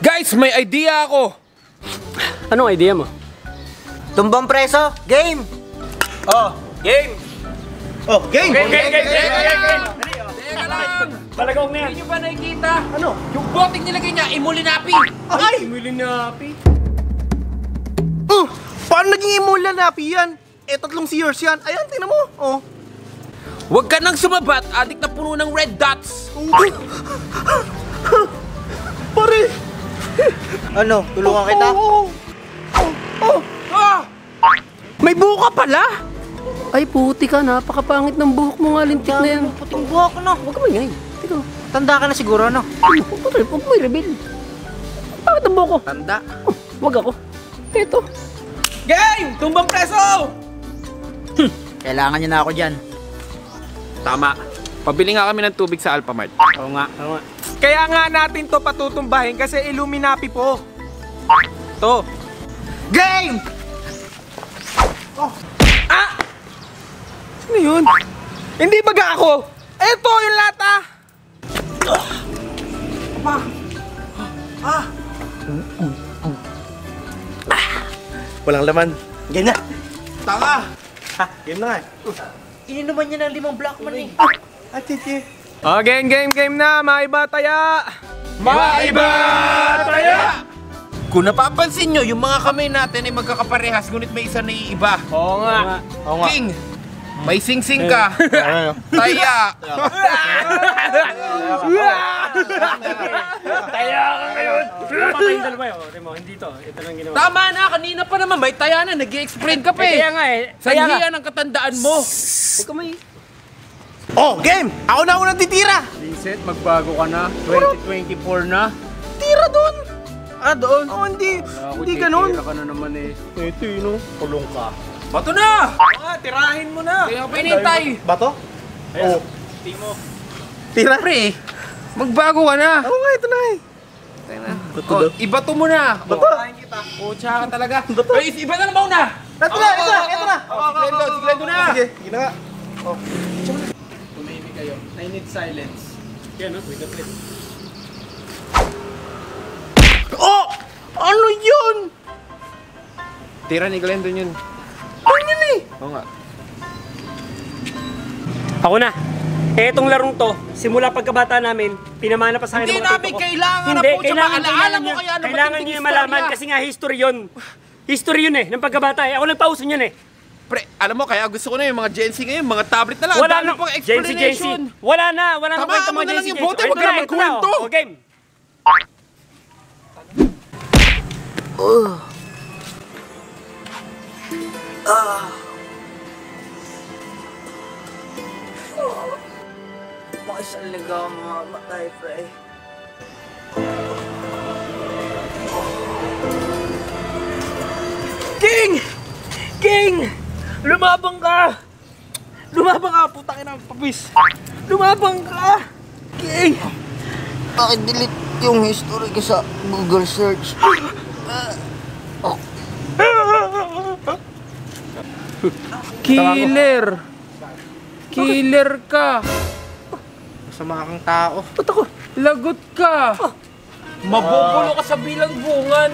Guys, may idea ako. Anong idea mo? Tumbang preso, game! Oh, game. Oh, game! Teka lang. Palagong na yan. Hindi nyo ba nakikita? Ano? Yung boteng nilagay niya, imulinapi. Ay! Milinapi. Paano naging imulan napi yan? Eh, 3 years yan. Ayan, tingnan mo. Oh. Huwag ka nang sumabat, adik na puno ng red dots. Pare! Ano, tulungan kita? May buka pala! Ay, puti ka. Napakapangit ng buhok mo nga. Lintik na yan. Puting buhok, no? Huwag ka mangay. Teka. Tanda ka na siguro, no? Huwag mo i-reveal. Bakit ang buhok ko? Tanda. Huwag ako. Ito. Game! Tumbang preso! Kailangan niya na ako dyan. Tama. Pabili nga kami ng tubig sa Alphamart. Oo nga. Oo nga. Kaya nga natin to patutumbahin kasi Illuminati po. To. Game! Ano yun? Hindi baga ako? Eto yung lata! Walang laman. Game na. Tanga! Ha, game na nga eh. Ininuman niya ng 5 black man eh. Atiti. Oh, game na. Maiba taya. Maiba taya! Kung napapansin nyo, yung mga kamay natin ay magkakaparehas, ngunit may isa na iiba. Oo nga. Oo nga. King, may sing-sing ka. Taya. Taya ka ngayon. Dapat yung dalawa yun. Timo, hindi to. Ito lang ginawa. Tama na, kanina pa naman, may taya na, nag-i-explain ka pa eh. Kaya nga eh. Sanhiyan ang katandaan mo. Huwag ka may... Oh, game! Ako na unang titira! Vincent, magbago ka na. 2024 na. Tira doon! Ah, doon? Oh, hindi. Hindi ganun. Tira ka na naman eh. Ito yun, kulong ka. Bato na! Ah, tirahin mo na! Kaya pa inintay. Bato? Ayun, Timo. Tira? Pre, magbago ka na. Oo nga, ito na eh. Bato daw. Ibato mo na. Bato! Pucha ka talaga. Ay, iba na naman na. Ito na, ito na, ito na! Siglendo na. Sige, sige na nga. Tumimik kayo. I need silence. Yan, no? Wait a minute. Oh! Ano yun? Tira ni Glendon yun. Ano yun eh? Oo nga. Ako na. Etong larong to, simula pagkabata namin, pinamana pa sa akin Hindi ng mga namin tito ko. kailangan na Hindi, po siya maalaala mo kaya na kailangan matinding niyo malaman istorya. kasi nga history yun. History yun eh, ng pagkabata eh. Ako nagpauso niyan eh. Pre, alam mo, kaya gusto ko na yung mga Gen Z ngayon, mga tablet na lang. Wala Ang dami na, pang Gen Z. explanation. Wala na Tamaan kwenta mo mga na Gen lang Z. yung bote, Ito wag ka na ito magkwento. oh. O, game. Makisang ligaw mga matay, pre. King! King! Lumabang ka! Lumabang ka, putang ina, papis! Lumabang ka! King! Delete yung history ko sa Google search. Killer! Killer ka! Masama kang tao. Ba't ako? Lagot ka! Mabubulo ka sa bilangbungan!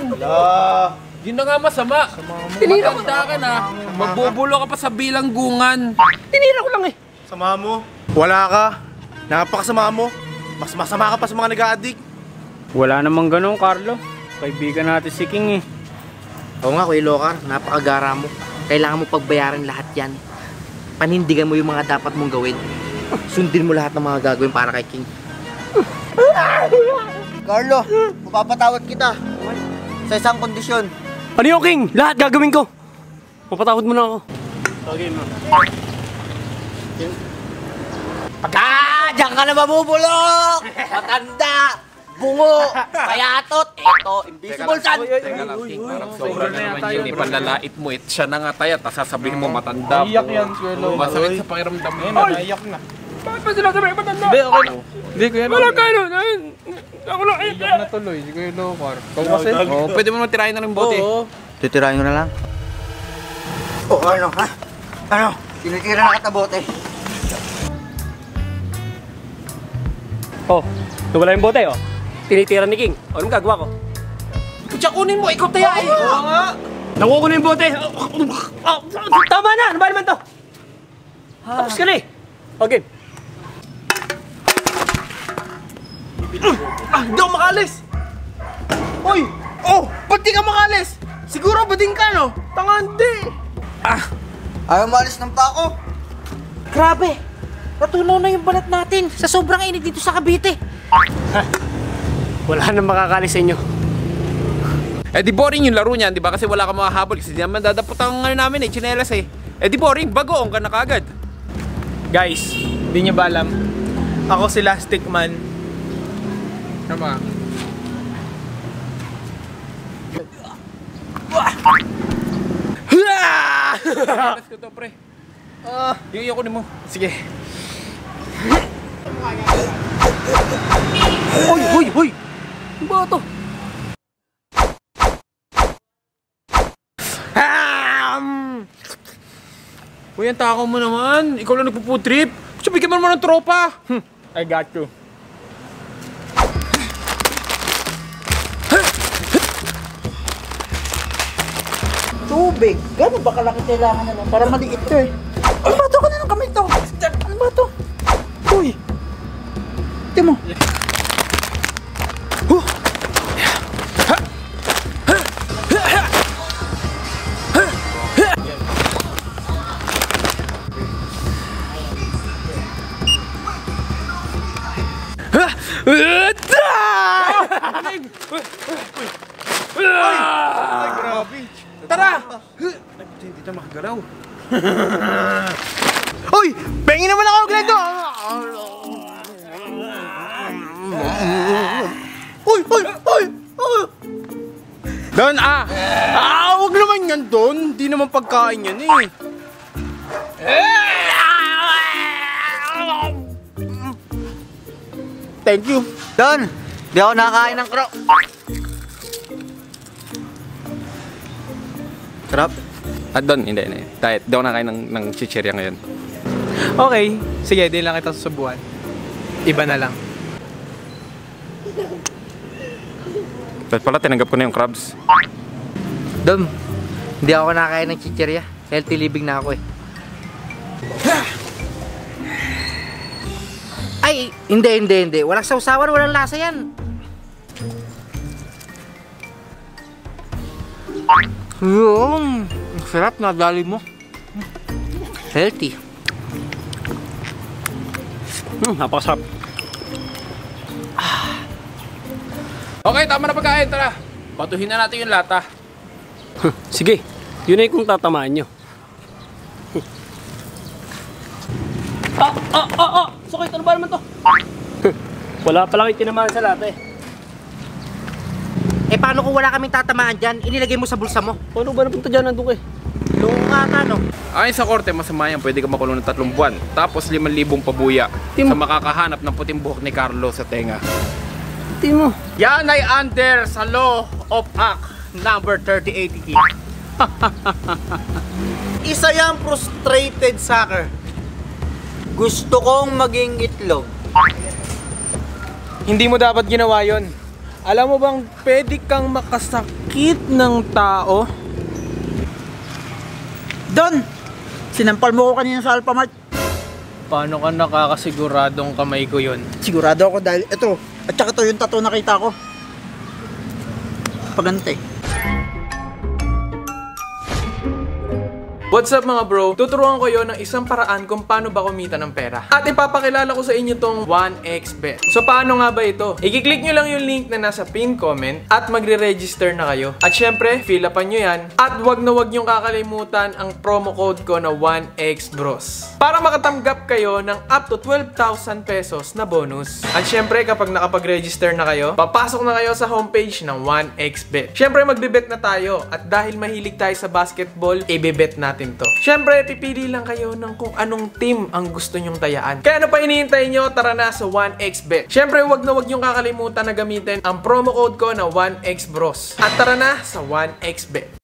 Yun na nga masama. Matanda ka na, mabubulo ka pa sa bilanggungan. Tinira ko lang eh. Sama mo. Wala ka. Napakasama mo. Mas masama ka pa sa mga nag-a-addict. Wala namang ganun, Carlo. Kaibigan natin si King eh. Oo nga, Kuya Lokar, napakagara mo. Kailangan mo pagbayaran lahat yan. Panindigan mo yung mga dapat mong gawin. Sundin mo lahat ng mga gagawin para kay King. Carlo, mapapatawad kita. Sa isang kondisyon. Ano yung King? Lahat gagawin ko. Mapatawad mo na ako. Okay, ma. Diyan ka na mabubulok! Matanda! Bungo! Payatot! Eto, invisible sun! Teka lang, King, parang sobra na naman yun. Ipanlalait mo, siya na nga tayo, tapos sasabihin mo matanda. Iyak yan, Kuya Masakit sa pakiramdam mo. Naiyak na. Bakit pa sila sabi matanda? Hindi, okay lang. Hindi, Kuya Lokar. Wala kayo nun. Ako lang. Iyak na tuloy, si Kuya Lokar. Ikaw kasi. Oo, pwede mo matirahin na ng bote. Oo. Titirahin ko na lang. O ano, ha? Ano? Tinitira na kita bote. Oh, nawala yung bote oh. Tinitira ni King. O, anong gagawa ko? Kutsa, kunin mo, ikaw tayain. Oo nga. Nakuha ko na yung bote. Tama na! Ano ba naman to? Tapos ka na eh. Okay. Hindi ako makalis. Hoy! Oh! Ba't di ka makalis? Siguro bading ka, no? Tanga, hindi. Ayaw maalis ng pako. Grabe! Natunaw na yung balat natin sa sobrang init dito sa Cavite. Wala nang makakalis sa inyo. Eh di boring yung laro niyan, di ba? Kasi wala ka makahabol. Kasi di naman dadapot ang ano namin eh, tsinelas eh. Eh di boring, bagoong ka na kagad. Guys, di niyo ba alam? Ako si Lastic Man. Tama. Tsinelas ko to, pre. Yung kunin mo. Sige. Hoy! Hoy! Hoy! Ano ba ito? Uy, ang takaw mo naman. Ikaw lang nagpo-food trip. Sabi ka man ng tropa. I got you. Tubig. Gano'n ba kalaki kailangan na lang? Para maliit to eh. Ano ba ito? Kanina kamay to? Ano ba ito? Uy! Ito mo. Ay, grabe. Tara! Hindi na makagalaw. Uy! Pengin naman ako, Glendo! Uy! Uy! Uy! Uy! Don, huwag naman yan, Don. Hindi naman pagkain yan eh. Thank you. Don! Di ako nakakain ng crow. Sarap? At doon, hindi. Diet. Di ako nakain ng chichirya ngayon. Okay. Sige, di lang kita susubuan. Iba na lang. Tapos pala, tinanggap ko na yung crabs. Dom, hindi ako nakakain ng chichirya. Healthy living na ako eh. Ay, hindi. Walang sausawan, walang lasa yan. Ang sarap, nadali mo. Healthy. Napakasarap. Okay, tama na pagkain. Tara. Batuhin na natin yung lata. Sige, yun ay kung tatamaan nyo. Sakit, ano ba naman to? Wala pa lang itinamaan sa lata eh. Eh paano kung wala kaming tatamaan dyan? Inilagay mo sa bulsa mo. Paano ba napunta dyan, nandun eh? Loko ata, no? Ayon sa korte, masama yan. Pwede ka makulong ng 3 buwan. Tapos 5,000 pabuya sa makakahanap ng puting buhok ni Carlo sa tenga. Hindi mo. Yan ay under sa Law of Act number 3080. Isa yung frustrated sucker. Gusto kong maging itlog. Hindi mo dapat ginawa yon. Alam mo bang pwede kang makasakit ng tao? Don! Sinampal mo ko kanina sa Alphamart. Paano ka nakakasiguradong kamay ko yon? Sigurado ako dahil ito. At saka ito yung tattoo nakita ko. Pagante. What's up mga bro? Tuturuan ko yon ng isang paraan kung paano ba kumita ng pera. At ipapakilala ko sa inyo tong 1xBet. So paano nga ba ito? I-click nyo lang yung link na nasa pin comment at magre-register na kayo. At syempre, fill upan nyo yan. At wag na wag nyong kakalimutan ang promo code ko na 1xBros. Para makatanggap kayo ng up to 12,000 pesos na bonus. At syempre, kapag nakapag-register na kayo, papasok na kayo sa homepage ng 1xBet. Syempre, magbe-bet na tayo. At dahil mahilig tayo sa basketball, i-bet natin to. Syempre, pipili lang kayo ng kung anong team ang gusto nyong tayaan. Kaya ano pa hinihintay nyo? Tara na sa 1xBet. Syempre, wag na wag nyong kakalimutan na gamitin ang promo code ko na 1xBros. At tara na sa 1xBet.